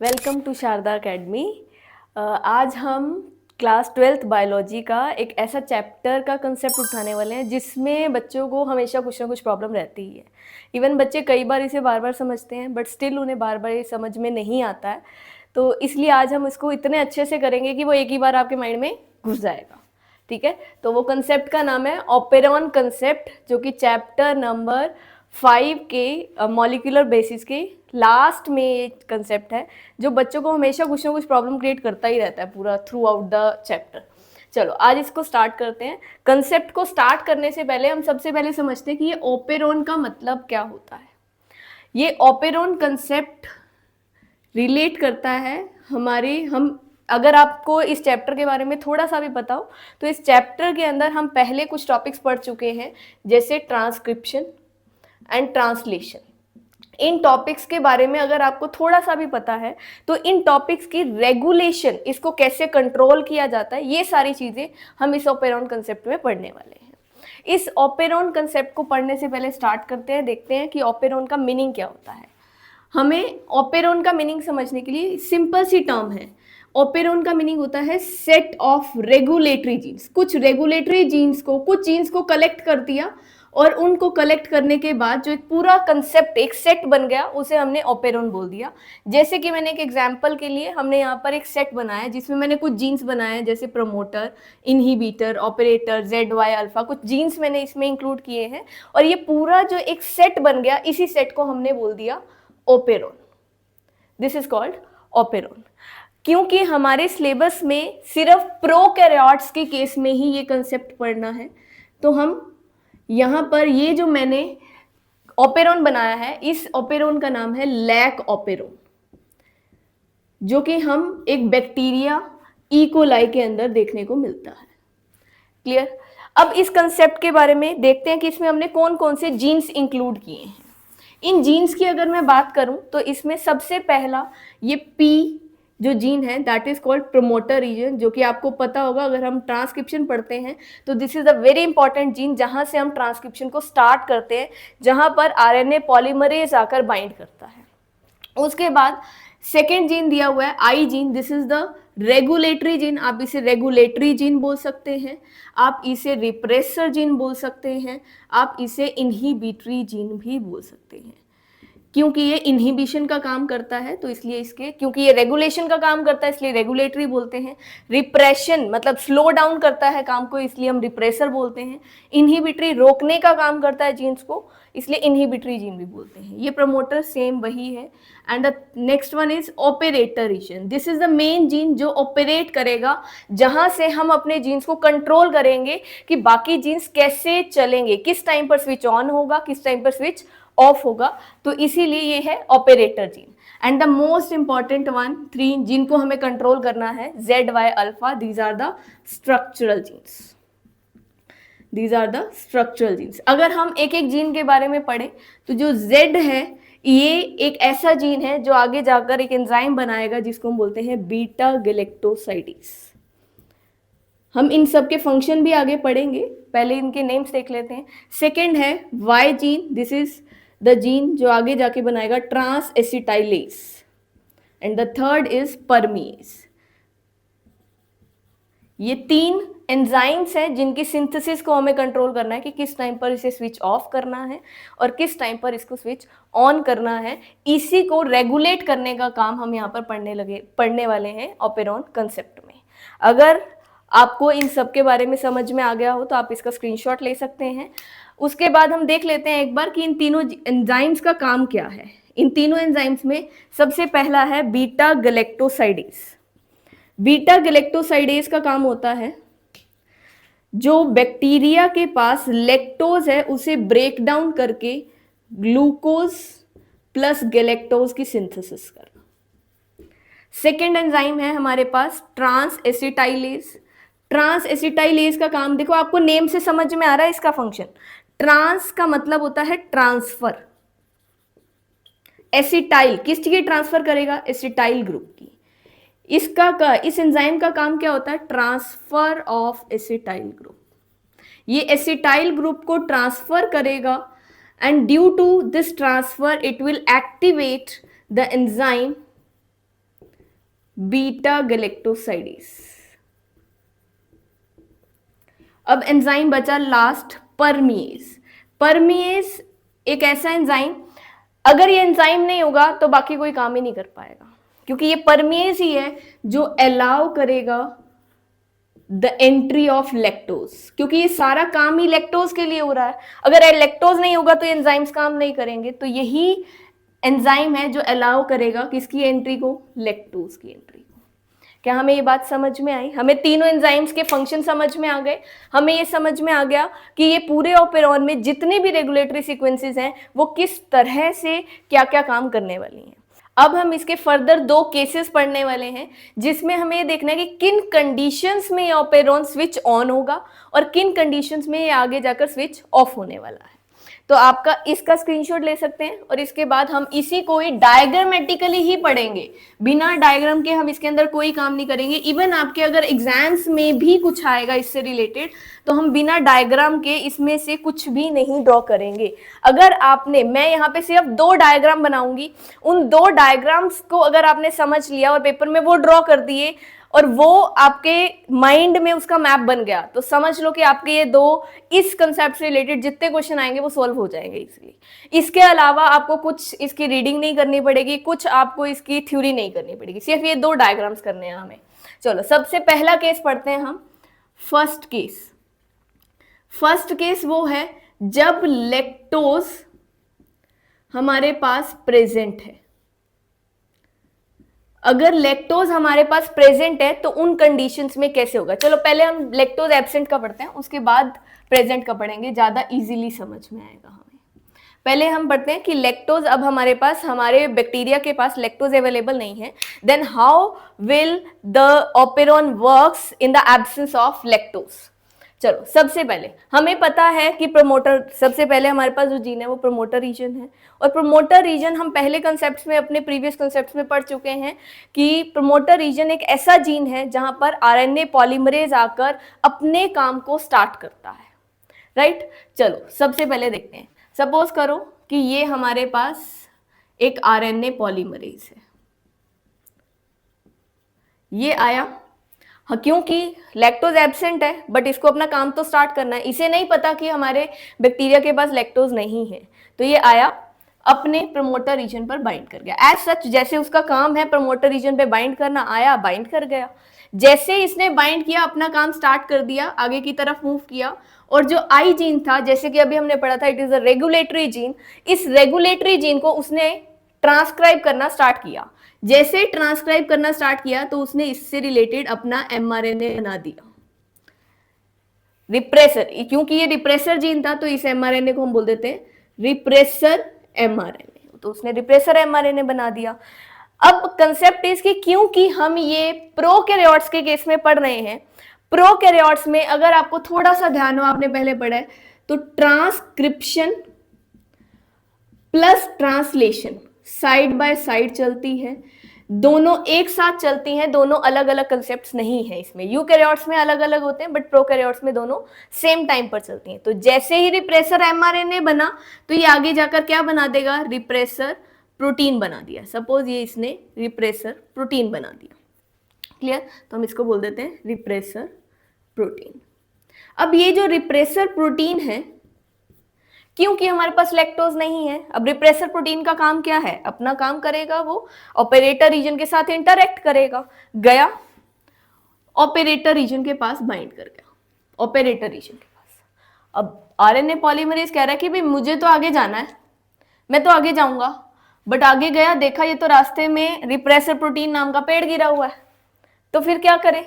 Welcome to Sharda academy. आज हम class 12th biology का एक ऐसा चैप्टर का कंसेप्ट उठाने वाले हैं जिसमें बच्चों को हमेशा कुछ ना कुछ प्रॉब्लम रहती ही है। इवन बच्चे कई बार इसे बार बार समझते हैं बट स्टिल उन्हें बार बार ये समझ में नहीं आता है। तो इसलिए आज हम इसको इतने अच्छे से करेंगे कि वो एक ही बार आपके माइंड में घुस जाएगा। ठीक है, तो वो कंसेप्ट का नाम है ऑपेरॉन कंसेप्ट, जो कि चैप्टर नंबर 5 के मॉलिक्यूलर बेसिस के लास्ट में ये कंसेप्ट है जो बच्चों को हमेशा कुछ ना कुछ प्रॉब्लम क्रिएट करता ही रहता है पूरा थ्रू आउट द चैप्टर। चलो आज इसको स्टार्ट करते हैं। कंसेप्ट को स्टार्ट करने से पहले हम सबसे पहले समझते हैं कि ये ओपेरॉन का मतलब क्या होता है। ये ओपेरॉन कंसेप्ट रिलेट करता है हम अगर आपको इस चैप्टर के बारे में थोड़ा सा भी पता हो तो इस चैप्टर के अंदर हम पहले कुछ टॉपिक्स पढ़ चुके हैं, जैसे transcription and translation. In topics के बारे में अगर आपको थोड़ा सा भी पता है तो इन टॉपिक्स की रेगुलेशन, इसको कैसे कंट्रोल किया जाता है, ये सारी चीज़ें हम इस ओपेरॉन कंसेप्ट में पढ़ने वाले हैं। इस ओपेरॉन कंसेप्ट को पढ़ने से पहले स्टार्ट करते हैं, देखते हैं कि ओपेरॉन का मीनिंग क्या होता है। हमें ओपेरॉन का मीनिंग समझने के लिए सिंपल सी टर्म है। ओपेरॉन का मीनिंग होता है सेट ऑफ रेगुलेटरी जीन्स। कुछ रेगुलेटरी जीन्स को, कुछ जीन्स को कलेक्ट कर दिया और उनको कलेक्ट करने के बाद जो एक पूरा कंसेप्ट, एक सेट बन गया, उसे हमने ओपेरॉन बोल दिया। जैसे कि मैंने एक एग्जांपल के लिए हमने यहाँ पर एक सेट बनाया जिसमें मैंने कुछ जीन्स बनाए, जैसे promoter, inhibitor, operator, Z Y alpha, कुछ जीन्स मैंने इसमें इंक्लूड किए हैं और ये पूरा जो एक सेट बन गया, इसी सेट को हमने बोल दिया operon. This is called operon. क्योंकि हमारे सिलेबस में सिर्फ प्रोकैरियोट्स के केस में ही ये कंसेप्ट पढ़ना है, तो हम यहाँ पर ये जो मैंने ओपेरॉन बनाया है, इस ओपेरॉन का नाम है लैक ओपेरॉन, जो कि हम एक बैक्टीरिया इकोलाई के अंदर देखने को मिलता है। क्लियर? अब इस कंसेप्ट के बारे में देखते हैं कि इसमें हमने कौन कौन से जीन्स इंक्लूड किए हैं। इन जीन्स की अगर मैं बात करूं तो इसमें सबसे पहला ये पी जो जीन है, that is called promoter region, जो कि आपको पता होगा अगर हम ट्रांसक्रिप्शन पढ़ते हैं तो this is a very important gene, जहां से हम ट्रांसक्रिप्शन को स्टार्ट करते हैं, जहां पर आरएनए पॉलीमरेज आकर बाइंड करता है। उसके बाद सेकेंड जीन दिया हुआ है आई gene. This is the regulatory gene. आप इसे रेगुलेटरी जीन बोल सकते हैं, आप इसे रिप्रेसर जीन बोल सकते हैं, आप इसे इनहिबिटरी जीन भी बोल सकते हैं। क्योंकि ये इनहिबिशन का काम करता है तो इसलिए इसके, क्योंकि ये रेगुलेशन का काम करता है इसलिए रेगुलेटरी बोलते हैं। रिप्रेशन मतलब स्लो डाउन करता है काम को, इसलिए हम रिप्रेसर बोलते हैं। इनहिबिटरी रोकने का काम करता है जीन्स को, इसलिए इनहिबिटरी जीन भी बोलते हैं। ये प्रमोटर सेम वही है। And the next one is operator region. This is the main gene जो ऑपरेट करेगा, जहां से हम अपने जीन्स को कंट्रोल करेंगे कि बाकी जीन्स कैसे चलेंगे, किस टाइम पर स्विच ऑन होगा, किस टाइम पर स्विच ऑफ होगा। तो इसीलिए ये है operator gene. And the most important one, 3 जिनको हमें कंट्रोल करना है, Z Y alpha, these are the structural genes. These are the structural genes. अगर हम एक एक जीन के बारे में पढ़ें तो जो जेड है, ये एक ऐसा जीन है जो आगे जाकर एक एंजाइम बनाएगा जिसको हम बोलते हैं बीटा गैलेक्टोसाइडेज। हम इन सब के फंक्शन भी आगे पढ़ेंगे, पहले इनके नेम्स देख लेते हैं। सेकेंड है Y gene. This is the gene जो आगे जाके बनाएगा transacetylase. And the third is permease. ये 3 एंजाइम्स हैं जिनकी सिंथेसिस को हमें कंट्रोल करना है कि किस टाइम पर इसे स्विच ऑफ करना है और किस टाइम पर इसको स्विच ऑन करना है। इसी को रेगुलेट करने का काम हम यहाँ पर पढ़ने वाले हैं ओपेरॉन कंसेप्ट में। अगर आपको इन सब के बारे में समझ में आ गया हो तो आप इसका स्क्रीनशॉट ले सकते हैं। उसके बाद हम देख लेते हैं एक बार कि इन तीनों एंजाइम्स का काम क्या है। इन तीनों एंजाइम्स में सबसे पहला है बीटा गैलेक्टोसाइडेज। बीटा गैलेक्टोसाइडेज का काम होता है, जो बैक्टीरिया के पास लैक्टोज है उसे ब्रेक डाउन करके ग्लूकोज प्लस गैलेक्टोज की सिंथेसिस करना। सेकेंड एंजाइम है हमारे पास ट्रांस एसिटाइलेज। ट्रांस एसिटाइलेज का काम देखो, आपको नेम से समझ में आ रहा है इसका फंक्शन। ट्रांस का मतलब होता है ट्रांसफर। एसिटाइल किस चीज की ट्रांसफर करेगा? एसिटाइल ग्रुप की। इस एंजाइम का काम क्या होता है? Transfer of acetyl group. ये एसिटाइल ग्रुप को ट्रांसफर करेगा and due to this transfer it will activate the enzyme beta galactosidase. अब एंजाइम बचा लास्ट, परमिएज। परमिएज एक ऐसा एंजाइम, अगर ये एंजाइम नहीं होगा तो बाकी कोई काम ही नहीं कर पाएगा, क्योंकि ये परमिएज ही है जो अलाउ करेगा द एंट्री ऑफ लैक्टोज, क्योंकि ये सारा काम ही लैक्टोज के लिए हो रहा है। अगर लैक्टोज नहीं होगा तो ये एंजाइम्स काम नहीं करेंगे, तो यही एंजाइम है जो अलाउ करेगा किसकी एंट्री को, लैक्टोज की एंट्री को। क्या हमें ये बात समझ में आई? हमें तीनों एंजाइम्स के फंक्शन समझ में आ गए। हमें ये समझ में आ गया कि ये पूरे ऑपेरॉन में जितने भी रेगुलेटरी सीक्वेंसेस हैं वो किस तरह से क्या क्या काम करने वाली हैं। अब हम इसके फर्दर 2 केसेस पढ़ने वाले हैं, जिसमें हमें ये देखना है कि किन कंडीशंस में ये ऑपेरॉन स्विच ऑन होगा और किन कंडीशंस में ये आगे जाकर स्विच ऑफ होने वाला है। तो आपका इसका स्क्रीनशॉट ले सकते हैं और इसके बाद हम इसी को ही डायग्रामेटिकली ही पढ़ेंगे, बिना डायग्राम के हम इसके अंदर कोई काम नहीं करेंगे। इवन आपके अगर एग्जाम्स में भी कुछ आएगा इससे रिलेटेड तो हम बिना डायग्राम के इसमें से कुछ भी नहीं ड्रॉ करेंगे। अगर आपने, मैं यहाँ पे सिर्फ 2 डायग्राम बनाऊंगी, उन 2 डायग्राम्स को अगर आपने समझ लिया और पेपर में वो ड्रॉ कर दिए और वो आपके माइंड में उसका मैप बन गया, तो समझ लो कि आपके ये 2 इस कंसेप्ट से रिलेटेड जितने क्वेश्चन आएंगे वो सॉल्व हो जाएंगे इजीली। इसके अलावा आपको कुछ इसकी रीडिंग नहीं करनी पड़ेगी, कुछ आपको इसकी थ्योरी नहीं करनी पड़ेगी, सिर्फ ये 2 डायग्राम्स करने हैं हमें। चलो सबसे पहला केस पढ़ते हैं हम, फर्स्ट केस। फर्स्ट केस वो है जब लैक्टोज हमारे पास प्रेजेंट है। अगर लैक्टोज हमारे पास प्रेजेंट है तो उन कंडीशंस में कैसे होगा। चलो पहले हम लैक्टोज एब्सेंट का पढ़ते हैं, उसके बाद प्रेजेंट का पढ़ेंगे, ज्यादा इजीली समझ में आएगा हमें। पहले हम पढ़ते हैं कि लैक्टोज अब हमारे पास, हमारे बैक्टीरिया के पास लैक्टोज अवेलेबल नहीं है, then how will the operon works in the absence of lactose. चलो सबसे पहले हमें पता है कि प्रमोटर, सबसे पहले हमारे पास जो जीन है वो प्रमोटर रीजन है, और प्रमोटर रीजन हम पहले कंसेप्ट्स में, अपने प्रीवियस कंसेप्ट्स में पढ़ चुके हैं कि प्रमोटर रीजन एक ऐसा जीन है जहां पर आरएनए पॉलीमरेज आकर अपने काम को स्टार्ट करता है, राइट। चलो सबसे पहले देखते हैं, सपोज करो कि ये हमारे पास एक आरएनए पॉलीमरेज है, ये आया। हाँ, क्योंकि लैक्टोज एब्सेंट है बट इसको अपना काम तो स्टार्ट करना है, इसे नहीं पता कि हमारे बैक्टीरिया के पास लैक्टोज नहीं है, तो ये आया अपने प्रमोटर रीजन पर बाइंड कर गया। एज सच जैसे उसका काम है प्रमोटर रीजन पे बाइंड करना, आया बाइंड कर गया। जैसे इसने बाइंड किया, अपना काम स्टार्ट कर दिया, आगे की तरफ मूव किया, और जो आई जीन था, जैसे कि अभी हमने पढ़ा था, it is a regulatory gene, इस रेगुलेटरी जीन को उसने ट्रांसक्राइब करना स्टार्ट किया। जैसे ट्रांसक्राइब करना स्टार्ट किया तो उसने इससे रिलेटेड अपना एमआरएनए बना दिया, रिप्रेसर, क्योंकि ये रिप्रेसर जीन था तो इस एमआरएनए को हम बोल देते हैं रिप्रेसर एमआरएनए, तो उसने रिप्रेसर एमआरएनए बना दिया। अब कंसेप्ट इज कि क्योंकि हम ये प्रोकैरियोट्स के केस में पढ़ रहे हैं, प्रोकैरियोट्स में अगर आपको थोड़ा सा ध्यान हो, आपने पहले पढ़ा है, तो transcription plus translation side by side चलती है, दोनों एक साथ चलती हैं, दोनों अलग अलग कंसेप्ट्स नहीं है इसमें। यूकैरियोट्स में अलग अलग होते हैं बट प्रोकैरियोट्स में दोनों सेम टाइम पर चलती हैं। तो जैसे ही रिप्रेसर एमआरएनए बना तो ये आगे जाकर क्या बना देगा, रिप्रेसर प्रोटीन बना दिया। सपोज ये इसने रिप्रेसर प्रोटीन बना दिया, क्लियर, तो हम इसको बोल देते हैं रिप्रेसर प्रोटीन। अब ये जो रिप्रेसर प्रोटीन है, क्योंकि हमारे पास लैक्टोज नहीं है, अब रिप्रेसर प्रोटीन का काम क्या है, अपना काम करेगा, वो ऑपरेटर रीजन के साथ इंटरैक्ट करेगा, गया ऑपरेटर रीजन के पास बाइंड कर गया, ऑपरेटर रीजन के पास। अब आरएनए पॉलीमरेज कह रहा है कि भाई मुझे तो आगे जाना है, मैं तो आगे जाऊंगा, बट आगे गया, देखा ये तो रास्ते में रिप्रेसर प्रोटीन नाम का पेड़ गिरा हुआ है, तो फिर क्या करे,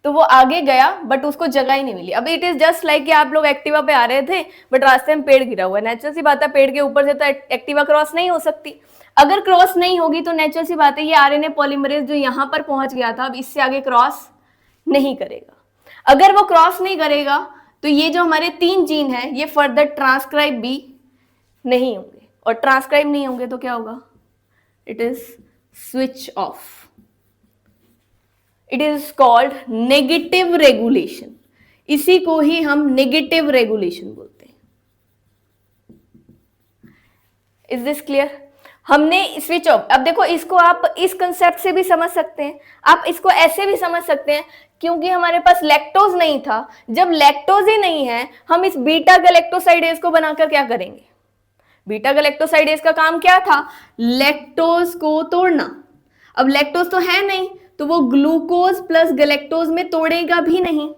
तो वो आगे गया बट उसको जगह ही नहीं मिली। अब इट इज जस्ट लाइक कि आप लोग एक्टिवा पे आ रहे थे बट रास्ते में पेड़ गिरा हुआ है, नेचुरल सी बात है पेड़ के ऊपर से तो एक्टिवा क्रॉस नहीं हो सकती। अगर क्रॉस नहीं होगी तो नेचुरल सी बात है ये आरएनए पॉलीमरेज जो यहाँ पर पहुंच गया था, अब इससे आगे क्रॉस नहीं करेगा। अगर वो क्रॉस नहीं करेगा तो ये जो हमारे 3 जीन है ये फर्दर ट्रांसक्राइब भी नहीं होंगे, और ट्रांसक्राइब नहीं होंगे तो क्या होगा, it is switch off. It is called negative regulation, इसी को ही हम नेगेटिव रेगुलेशन बोलते हैं। Is this clear? हमने स्विच ऑफ, अब देखो इसको आप इस कंसेप्ट से भी समझ सकते हैं, आप इसको ऐसे भी समझ सकते हैं, क्योंकि हमारे पास लैक्टोज नहीं था। जब लैक्टोज ही नहीं है, हम इस बीटा गैलेक्टोसाइडेज को बनाकर क्या करेंगे? बीटा गैलेक्टोसाइडेज का काम क्या था? लैक्टोज को तोड़ना। अब लैक्टोज तो है नहीं, तो वो ग्लूकोज प्लस गैलेक्टोज में तोड़ेगा भी नहीं,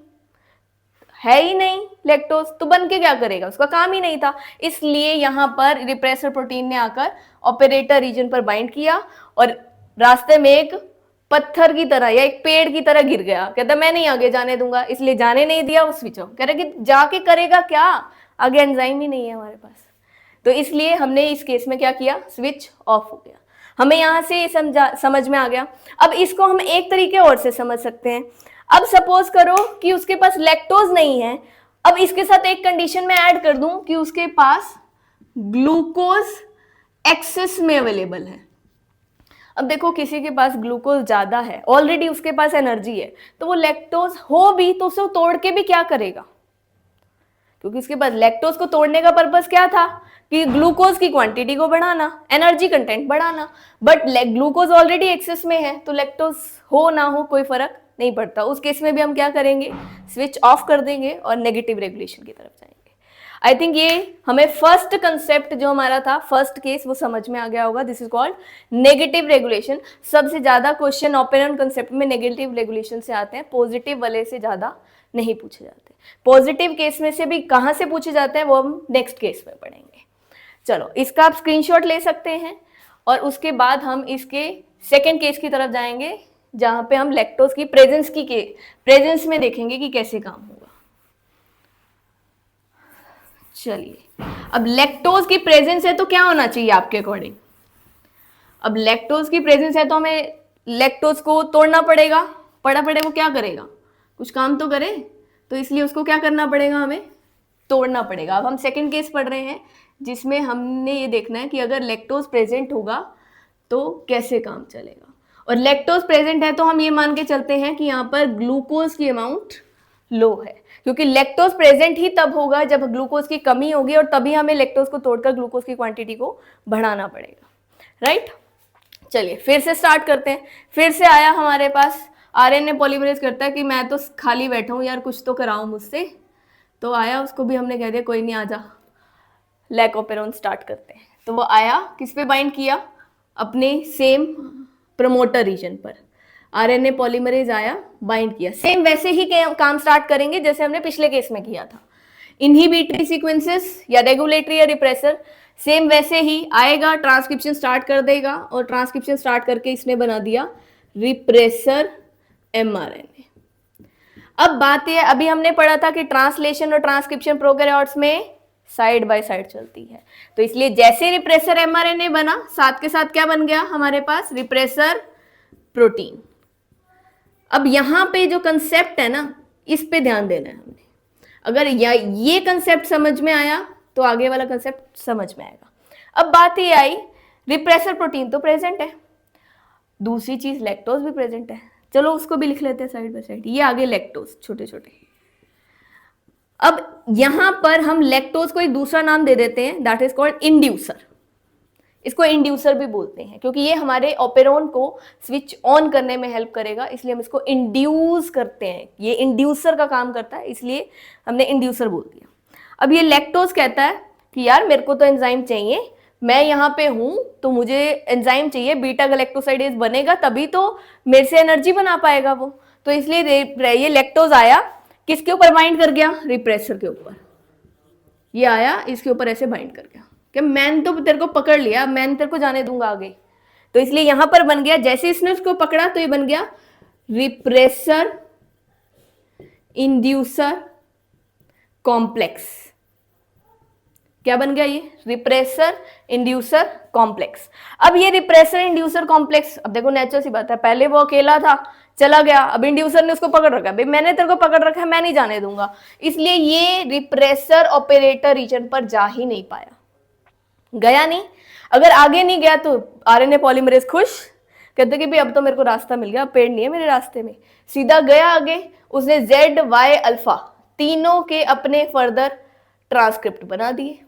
है ही नहीं लैक्टोज, तो बन के क्या करेगा? उसका काम ही नहीं था। इसलिए यहां पर रिप्रेसर प्रोटीन ने आकर ऑपरेटर रीजन पर बाइंड किया और रास्ते में एक पत्थर की तरह या एक पेड़ की तरह गिर गया। कहता मैं नहीं आगे जाने दूंगा, इसलिए जाने नहीं दिया। वो स्विच ऑफ, कह रहे कि जाके करेगा क्या, आगे एंजाइम ही नहीं है हमारे पास। तो इसलिए हमने इस केस में क्या किया? स्विच ऑफ हो गया। हमें यहां से समझ में आ गया। अब इसको हम एक तरीके और से समझ सकते हैं। अब सपोज करो कि उसके पास लैक्टोज नहीं है, अब इसके साथ एक कंडीशन में ऐड कर दूं कि उसके पास ग्लूकोज एक्सेस में अवेलेबल है। अब देखो किसी के पास ग्लूकोज ज्यादा है, ऑलरेडी उसके पास एनर्जी है, तो वो लैक्टोज हो भी तो उसे तोड़ के भी क्या करेगा? क्योंकि उसके पास लैक्टोज को तोड़ने का पर्पस क्या था? कि ग्लूकोज की क्वांटिटी को बढ़ाना, एनर्जी कंटेंट बढ़ाना। बट ग्लूकोज ऑलरेडी एक्सेस में है, तो लैक्टोज हो ना हो कोई फर्क नहीं पड़ता। उस केस में भी हम क्या करेंगे? स्विच ऑफ कर देंगे और नेगेटिव रेगुलेशन की तरफ जाएंगे। आई थिंक ये हमें फर्स्ट कंसेप्ट जो हमारा था, फर्स्ट केस, वो समझ में आ गया होगा। This is called negative regulation. सबसे ज्यादा क्वेश्चन ऑपरेंट कंसेप्ट में नेगेटिव रेगुलेशन से आते हैं, पॉजिटिव वाले से ज्यादा नहीं पूछे जाते। पॉजिटिव केस में से भी कहां से पूछे जाते हैं वो हम नेक्स्ट केस में पढ़ेंगे। चलो इसका आप स्क्रीनशॉट ले सकते हैं और उसके बाद हम इसके सेकेंड केस की तरफ जाएंगे, जहां पे हम लैक्टोज की प्रेजेंस में देखेंगे कि कैसे काम होगा। चलिए, अब लैक्टोज की प्रेजेंस है तो क्या होना चाहिए आपके अकॉर्डिंग? अब लैक्टोज की प्रेजेंस है तो हमें लैक्टोज को तोड़ना पड़ेगा। वो क्या करेगा? कुछ काम तो करे, तो इसलिए उसको क्या करना पड़ेगा? हमें तोड़ना पड़ेगा। अब हम सेकंड केस पढ़ रहे हैं जिसमें हमने ये देखना है कि अगर लैक्टोज प्रेजेंट होगा तो कैसे काम चलेगा। और लैक्टोज प्रेजेंट है तो हम ये मान के चलते हैं कि यहाँ पर ग्लूकोज की अमाउंट लो है, क्योंकि लैक्टोज प्रेजेंट ही तब होगा जब ग्लूकोज की कमी होगी, और तभी हमें लैक्टोज को तोड़कर ग्लूकोज की क्वांटिटी को बढ़ाना पड़ेगा। राइट, चलिए फिर से स्टार्ट करते हैं। फिर से आया हमारे पास आरएनए पॉलीमरेज करता है कि मैं तो खाली बैठा हूँ यार, कुछ तो कराओ मुझसे। तो आया, उसको भी हमने कह दिया कोई नहीं, आजा लैकोपेरोन स्टार्ट करते हैं। तो वो आया, किस पे बाइंड किया? अपने सेम प्रमोटर रीजन पर। आरएनए पॉलीमरेज आया, बाइंड किया। सेम वैसे ही काम स्टार्ट करेंगे जैसे हमने पिछले केस में किया था। इनहिबिटरी सीक्वेंसेस या रेगुलेटरी या रिप्रेसर, सेम वैसे ही आएगा, ट्रांसक्रिप्शन स्टार्ट कर देगा, और ट्रांसक्रिप्शन स्टार्ट करके इसने बना दिया रिप्रेसर एमआरएनए। अब बात यह, अभी हमने पढ़ा था कि ट्रांसलेशन और ट्रांसक्रिप्शन प्रोकैरियोट्स में साइड बाय साइड चलती है, तो इसलिए जैसे रिप्रेसर एमआरएनए बना, साथ के साथ क्या बन गया हमारे पास? Repressor protein. अब यहां पे जो कंसेप्ट है ना, इस पे ध्यान देना है हमने। अगर ये कंसेप्ट समझ में आया तो आगे वाला कंसेप्ट समझ में आएगा। अब बात ये आई, रिप्रेसर प्रोटीन तो प्रेजेंट है, दूसरी चीज लैक्टोज भी प्रेजेंट है। चलो उसको भी लिख लेते हैं साइड बाय साइड। ये आगे लैक्टोज छोटे छोटे। अब यहां पर हम लैक्टोज को एक दूसरा नाम दे देते हैं, दैट इज कॉल्ड इंड्यूसर। इसको इंड्यूसर भी बोलते हैं क्योंकि ये हमारे ऑपेरोन को स्विच ऑन करने में हेल्प करेगा, इसलिए हम इसको इंड्यूस करते हैं। ये इंड्यूसर का काम करता है, इसलिए हमने इंड्यूसर बोल दिया। अब ये लैक्टोज कहता है कि यार मेरे को तो एंजाइम चाहिए, मैं यहाँ पे हूं तो मुझे एंजाइम चाहिए, बीटा गैलेक्टोसाइडेज बनेगा तभी तो मेरे से एनर्जी बना पाएगा वो। तो इसलिए ये लैक्टोज आया, किसके ऊपर बाइंड कर गया? रिप्रेसर के ऊपर। ये आया, इसके ऊपर ऐसे बाइंड कर गया कि मैंने तो तेरे को पकड़ लिया, मैं तेरे को जाने दूंगा आगे। तो इसलिए यहां पर बन गया, जैसे इसने उसको पकड़ा तो ये बन गया रिप्रेसर इंड्यूसर कॉम्प्लेक्स। क्या बन गया? ये रिप्रेसर इंड्यूसर कॉम्प्लेक्स। अब ये रिप्रेसर इंड्यूसर कॉम्प्लेक्स, अब देखो नेचुरल सी बात है, पहले वो अकेला था, चला गया, अब इंड्यूसर ने उसको पकड़ रखा है, भाई मैंने तेरे को पकड़ रखा है, मैं नहीं जाने दूंगा, इसलिए ये रिप्रेसर ऑपरेटर रीजन पर जा ही नहीं पाया, गया नहीं। अगर आगे नहीं गया तो आरएनए पॉलीमरेज खुश, कहते कि भाई अब तो मेरे को रास्ता मिल गया, पेड़ नहीं है मेरे रास्ते में, सीधा गया आगे, उसने जेड वाई अल्फा तीनों के अपने फर्दर ट्रांसक्रिप्ट बना दिए,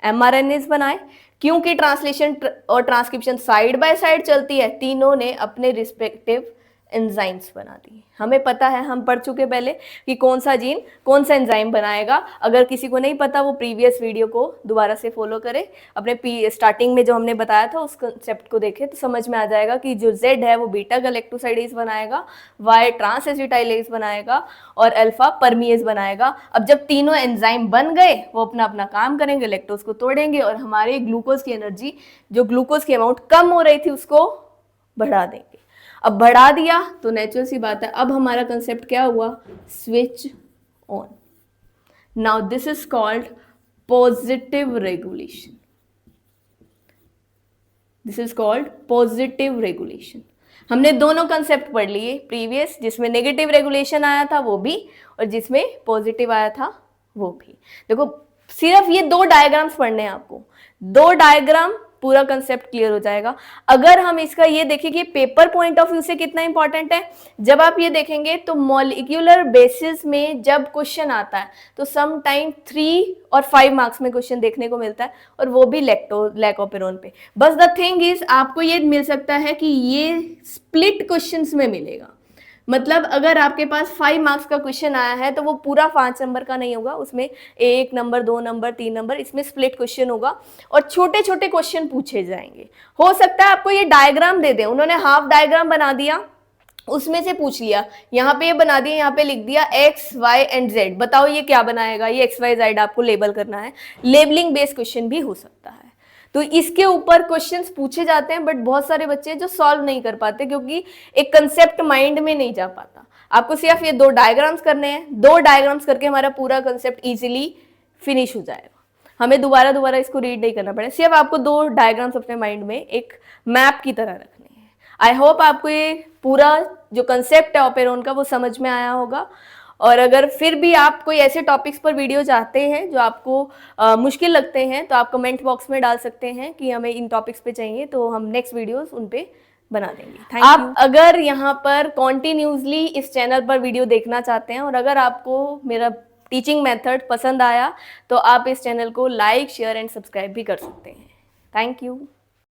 एमआरएनएस बनाए। क्योंकि ट्रांसलेशन और ट्रांसक्रिप्शन साइड बाय साइड चलती है, तीनों ने अपने रिस्पेक्टिव एंजाइम्स बना दी। हमें पता है, हम पढ़ चुके पहले कि कौन सा जीन कौन सा एंजाइम बनाएगा। अगर किसी को नहीं पता, वो प्रीवियस वीडियो को दोबारा से फॉलो करे, अपने स्टार्टिंग में जो हमने बताया था उस कंसेप्ट को देखे तो समझ में आ जाएगा कि जो Z है वो बीटा गैलेक्टोसाइडेज बनाएगा, Y ट्रांस एसिटाइलेज बनाएगा और अल्फा परमीएज बनाएगा। अब जब तीनों एंजाइम बन गए, वो अपना अपना काम करेंगे, लैक्टोज को तोड़ेंगे और हमारे ग्लूकोज की एनर्जी, जो ग्लूकोज की अमाउंट कम हो रही थी, उसको बढ़ा देंगे। अब बढ़ा दिया तो नेचुरल सी बात है, अब हमारा कंसेप्ट क्या हुआ, switch on. Now this is called positive regulation. This is called positive regulation. हमने दोनों कंसेप्ट पढ़ लिए प्रीवियस, जिसमें नेगेटिव रेगुलेशन आया था वो भी, और जिसमें पॉजिटिव आया था वो भी। देखो, सिर्फ ये 2 डायग्राम्स पढ़ने हैं आपको, 2 डायग्राम, पूरा कंसेप्ट क्लियर हो जाएगा। अगर हम इसका ये देखें कि पेपर पॉइंट ऑफ व्यू से कितना इंपॉर्टेंट है, जब आप ये देखेंगे तो मॉलिक्यूलर बेसिस में जब क्वेश्चन आता है तो सम टाइम 3 और 5 मार्क्स में क्वेश्चन देखने को मिलता है, और वो भी लैकोपेरोन पे। बस द थिंग इज, आपको ये मिल सकता है कि ये स्प्लिट क्वेश्चंस में मिलेगा। मतलब अगर आपके पास 5 मार्क्स का क्वेश्चन आया है तो वो पूरा 5 नंबर का नहीं होगा, उसमें 1 नंबर, 2 नंबर, 3 नंबर, इसमें स्प्लिट क्वेश्चन होगा और छोटे छोटे क्वेश्चन पूछे जाएंगे। हो सकता है आपको ये डायग्राम दे दें, उन्होंने हाफ डायग्राम बना दिया, उसमें से पूछ लिया, यहाँ पे ये बना दिया, यहाँ पे लिख दिया x, y एंड z, बताओ ये क्या बनाएगा, ये x, y, z आपको लेबल करना है। लेबलिंग बेस्ड क्वेश्चन भी हो सकता है, तो इसके ऊपर क्वेश्चंस पूछे जाते हैं, बट बहुत सारे बच्चे जो सॉल्व नहीं कर पाते क्योंकि एक कंसेप्ट माइंड में नहीं जा पाता। आपको सिर्फ ये 2 डायग्राम्स करने हैं, 2 डायग्राम्स करके हमारा पूरा कंसेप्ट इजीली फिनिश हो जाएगा। हमें दोबारा इसको रीड नहीं करना पड़ेगा, सिर्फ आपको 2 डायग्राम्स अपने माइंड में एक मैप की तरह रखने हैं। आई होप आपको ये पूरा जो कंसेप्ट है ओपेरोन का वो समझ में आया होगा। और अगर फिर भी आप कोई ऐसे टॉपिक्स पर वीडियो चाहते हैं जो आपको मुश्किल लगते हैं, तो आप कमेंट बॉक्स में डाल सकते हैं कि हमें इन टॉपिक्स पे चाहिए, तो हम नेक्स्ट वीडियोस उन पे बना देंगे। आप अगर यहाँ पर कॉन्टिन्यूसली इस चैनल पर वीडियो देखना चाहते हैं और अगर आपको मेरा टीचिंग मेथड पसंद आया तो आप इस चैनल को लाइक, शेयर एंड सब्सक्राइब भी कर सकते हैं। Thank you.